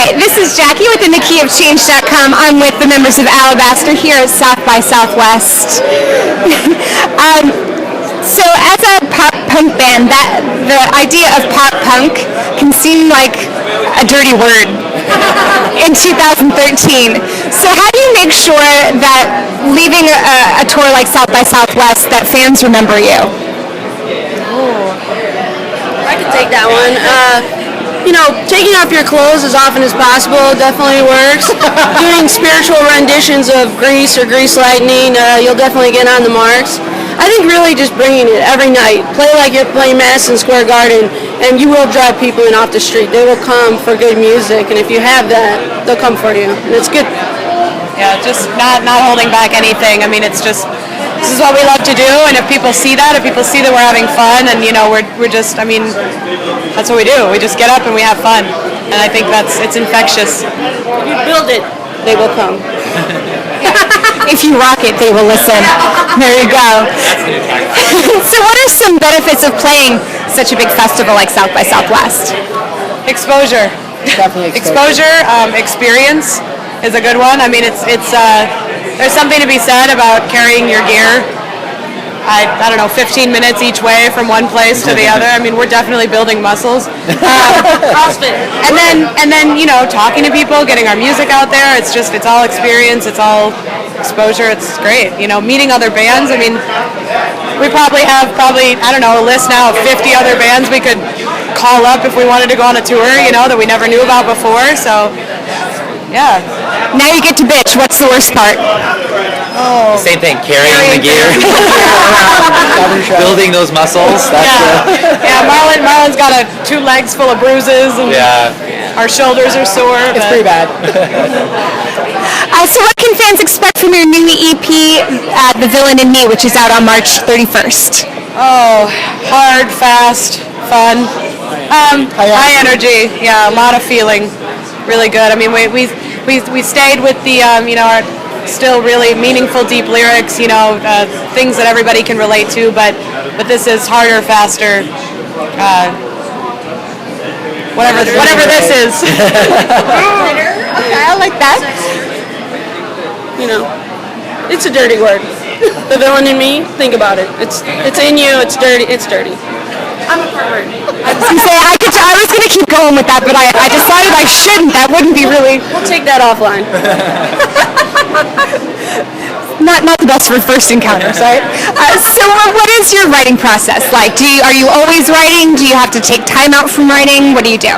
Hi, this is Jackie with Inthekeyofchange.com. I'm with the members of Alabaster here at South by Southwest. So as a pop punk band, the idea of pop punk can seem like a dirty word in 2013. So how do you make sure that leaving a tour like South by Southwest that fans remember you? I can take that one. Taking off your clothes as often as possible definitely works. Doing spiritual renditions of Grease or Grease Lightning, you'll definitely get on the marks. I think really just bringing it every night. Play like you're playing Madison Square Garden, and you will drive people in off the street. They will come for good music, and if you have that, they'll come for you, and it's good. Yeah, just not holding back anything. I mean, it's just, this is what we love to do, and if people see that, if people see that we're having fun, and we're just, I mean, that's what we do. We just get up and we have fun, and I think it's infectious. If you build it, they will come. If you rock it, they will listen. There you go. So what are some benefits of playing such a big festival like South by Southwest? Exposure. Definitely Exposure, experience is a good one. I mean, there's something to be said about carrying your gear, I don't know, 15 minutes each way from one place to the other. I mean, we're definitely building muscles. CrossFit. And then, talking to people, getting our music out there. It's all experience. It's all exposure. It's great. Meeting other bands. I mean, we probably have I don't know, a list now of 50 other bands we could call up if we wanted to go on a tour, that we never knew about before. So, yeah. Now you get to bitch. What's the worst part? Same thing, carrying the gear, building those muscles. Yeah, Marlon's got 2 legs full of bruises, and our shoulders are sore. It's pretty bad. So what can fans expect from your new EP, The Villain in Me, which is out on March 31st? Oh, hard, fast, fun, high energy. Yeah, a lot of feeling. Really good. I mean, we stayed with the our still really meaningful, deep lyrics. Things that everybody can relate to. But this is harder, faster. Whatever this is. I like that. It's a dirty word. The villain in me, think about it. It's in you, it's dirty. I'm a pervert. I was going to keep going with that, but I decided I shouldn't. That wouldn't be really... We'll take that offline. Not the best for first encounters, right? So what is your writing process like? Are you always writing? Do you have to take time out from writing? What do you do?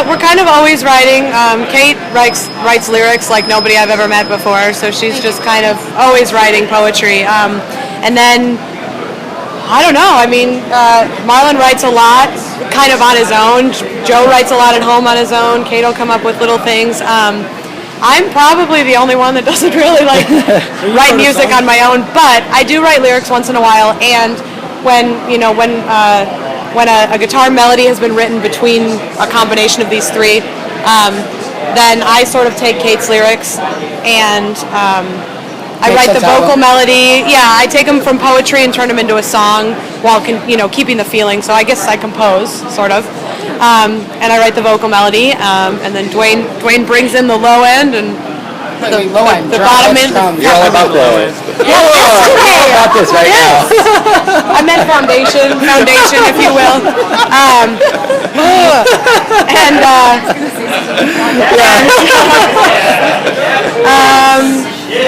We're kind of always writing. Kate writes lyrics like nobody I've ever met before, so she's just kind of always writing poetry. And then, I don't know, I mean, Marlon writes a lot kind of on his own. Joe writes a lot at home on his own. Kate will come up with little things. I'm probably the only one that doesn't really write music on my own, but I do write lyrics once in a while, and when a guitar melody has been written between a combination of these 3, then I sort of take Kate's lyrics and I write the vocal melody. Yeah, I take them from poetry and turn them into a song while keeping the feeling. So I guess I compose, sort of. And I write the vocal melody, and then Dwayne brings in the low end and the bottom end. You're all about low end. We're about this right now. I meant foundation, if you will.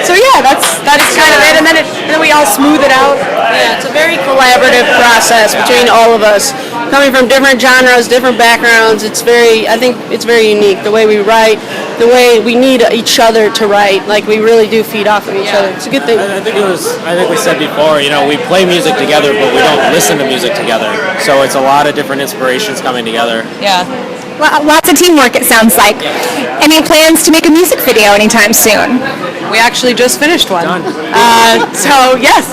So yeah, that's kind of it, and then we all smooth it out. Yeah, it's a very collaborative process between all of us, coming from different genres, different backgrounds. I think it's very unique, the way we write, the way we need each other to write. Like, we really do feed off of each other. It's a good thing. I think we said before, we play music together, but we don't listen to music together. So it's a lot of different inspirations coming together. Yeah. Lots of teamwork, it sounds like. Any plans to make a music video anytime soon? We actually just finished one. So yes,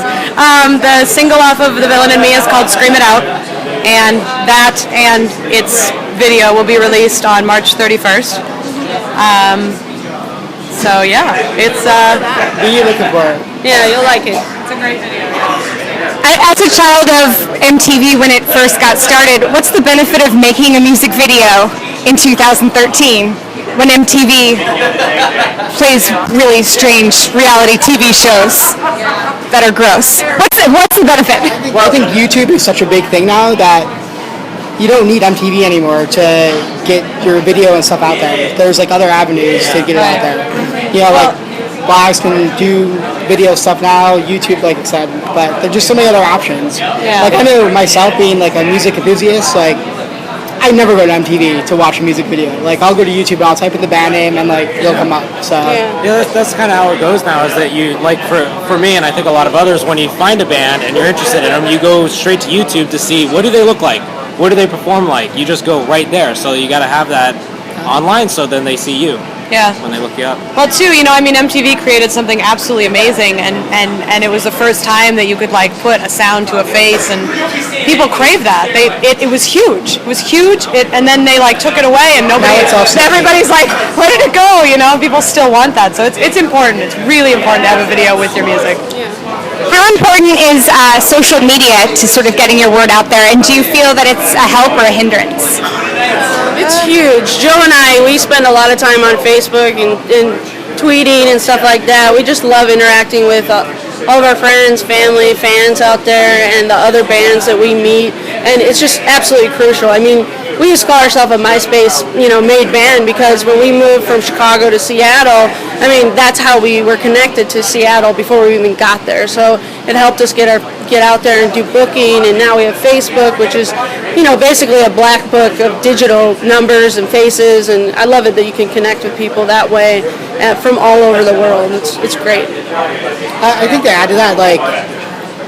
the single off of The Villain in Me is called Scream It Out, and that and its video will be released on March 31st. So yeah, it's Who are you looking for? Yeah, you'll like it. it's a great video. As a child of MTV when it first got started, what's the benefit of making a music video? in 2013 when MTV plays really strange reality TV shows that are gross? What's the benefit? Well, I think YouTube is such a big thing now that you don't need MTV anymore to get your video and stuff out there. There's like other avenues to get it out there. You know, like blogs can do video stuff now, YouTube, like I said, but there's just so many other options. Like I know myself being like a music enthusiast, like I never go to MTV to watch a music video. Like I'll go to YouTube and I'll type in the band name and like it'll come up. So Yeah, that's kind of how it goes now. Is that you like for me and I think a lot of others, when you find a band and you're interested in them, you go straight to YouTube to see what do they look like, what do they perform like. You just go right there. So you got to have that online so then they see you. Yeah. When they look you up. Well, too, MTV created something absolutely amazing, and it was the first time that you could like put a sound to a face, and people crave that. It was huge. It was huge. And then they like took it away, and everybody's like, where did it go? People still want that, so it's important. It's really important to have a video with your music. How important is social media to sort of getting your word out there, and do you feel that it's a help or a hindrance? It's huge. Joe and I, we spend a lot of time on Facebook and tweeting and stuff like that. We just love interacting with all of our friends, family, fans out there, and the other bands that we meet, and it's just absolutely crucial. I mean, we used to call ourselves a MySpace, made band, because when we moved from Chicago to Seattle, I mean, that's how we were connected to Seattle before we even got there. So it helped us get out there and do booking, and now we have Facebook, which is, basically a black book of digital numbers and faces, and I love it that you can connect with people that way from all over the world. It's great. I think to add to that, like,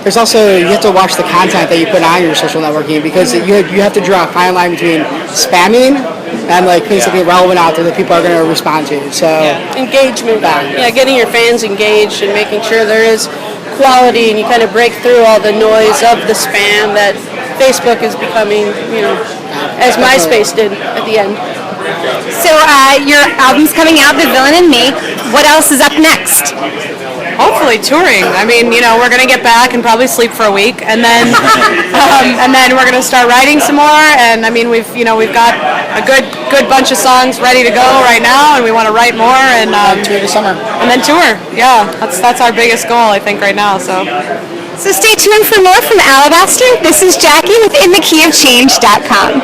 there's also, you have to watch the content that you put on your social networking, because you have to draw a fine line between spamming and like putting something relevant out there that people are going to respond to. So Engagement. Getting your fans engaged and making sure there is quality, and you kind of break through all the noise of the spam that Facebook is becoming, as MySpace did at the end. So your album's coming out, The Villain in Me. What else is up next? Hopefully touring. I mean, we're gonna get back and probably sleep for a week, and then we're gonna start writing some more. And I mean, we've got a good bunch of songs ready to go right now, and we want to write more and tour this summer. And then tour. Yeah, that's our biggest goal, I think, right now. So stay tuned for more from Alabaster. This is Jackie with Inthekeyofchange.com.